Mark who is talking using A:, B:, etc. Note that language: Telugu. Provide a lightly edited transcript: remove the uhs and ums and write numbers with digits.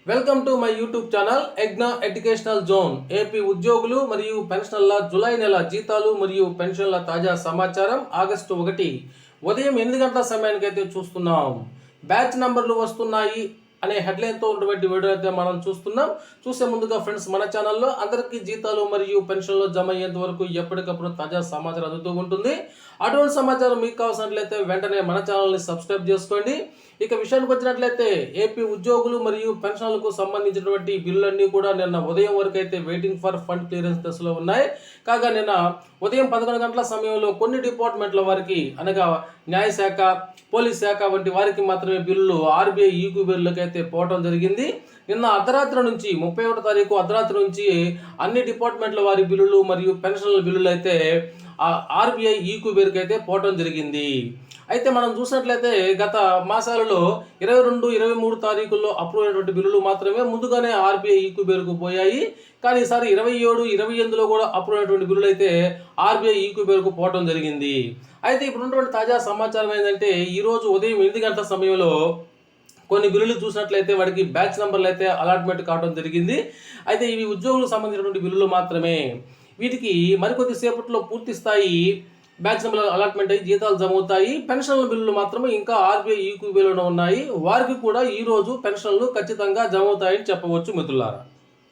A: Welcome to my YouTube channel ఎగ్నా ఎడ్యుకేషనల్ జోన్. ఏపీ ఉద్యోగులు మరియు పెన్షనర్ల జూలై నెల జీతాలు మరియు పెన్షన్ల తాజా సమాచారం. ఆగస్టు 1 ఉదయం 8 గంటల సమయానికి అయితే చూస్తున్నాం. బ్యాచ్ నంబర్లు వస్తున్నాయి అనే హెడ్లైన్తో ఉన్నటువంటి వీడియో అయితే మనం చూస్తున్నాం. చూసే ముందుగా ఫ్రెండ్స్, మన ఛానల్లో అందరికీ జీతాలు మరియు పెన్షన్లు జమ అయ్యేంత వరకు ఎప్పటికప్పుడు తాజా సమాచారం అందుతూ ఉంటుంది. అటువంటి సమాచారం మీకు కావాల్సినట్లయితే వెంటనే మన ఛానల్ని సబ్స్క్రైబ్ చేసుకోండి. ఇక విషయానికి వచ్చినట్లయితే ఏపీ ఉద్యోగులు మరియు పెన్షన్లకు సంబంధించినటువంటి బిల్లులన్నీ కూడా నిన్న ఉదయం వరకు అయితే వెయిటింగ్ ఫర్ ఫండ్ క్లియరెన్స్ దశలో ఉన్నాయి. కాగా నిన్న ఉదయం 11 గంటల సమయంలో కొన్ని డిపార్ట్మెంట్ల వారికి, అనగా న్యాయశాఖ, పోలీస్ శాఖ వంటి వారికి మాత్రమే బిల్లులు ఆర్బీఐ ఈక్యూబీర్లకు అయితే పోవడం జరిగింది. నిన్న అర్ధరాత్రి నుంచి 31వ తారీఖు అర్ధరాత్రి నుంచి అన్ని డిపార్ట్మెంట్ల వారి బిల్లులు మరియు పెన్షన్ల బిల్లులు అయితే ఆర్బీఐ ఈక్యూబీర్కి అయితే పోవడం జరిగింది. అయితే మనం చూసినట్లయితే గత మాసాలలో 22, 23 తారీఖుల్లో అప్రూవ్ అయినటువంటి బిల్లులు మాత్రమే ముందుగానే ఆర్బీఐ ఈక్యూబీర్కు పోయాయి. కానీ ఈసారి 27, 28లో కూడా అప్రూవ్ అయినటువంటి బిల్లులు అయితే ఆర్బీఐ ఈక్యూబీర్కు పోవడం జరిగింది. అయితే ఇప్పుడు ఉన్నటువంటి తాజా సమాచారం ఏంటంటే, ఈరోజు ఉదయం 8 గంటల సమయంలో కొన్ని బిల్లులు చూసినట్లయితే వాడికి బ్యాచ్ నెంబర్లు అయితే అలాట్మెంట్ కావడం జరిగింది. అయితే ఇవి ఉద్యోగులకు సంబంధించినటువంటి బిల్లులు మాత్రమే. వీటికి మరికొద్ది సేపట్లో పూర్తి స్థాయి బ్యాచ్ నెంబర్ అలాట్మెంట్ అయ్యి జీతాలు జమ అవుతాయి. పెన్షన్ల బిల్లులు మాత్రమే ఇంకా ఆర్బీఐ ఈక్యూబీలోనే ఉన్నాయి. వారికి కూడా ఈరోజు పెన్షన్లు ఖచ్చితంగా జమ అవుతాయని చెప్పవచ్చు మిత్రులారా.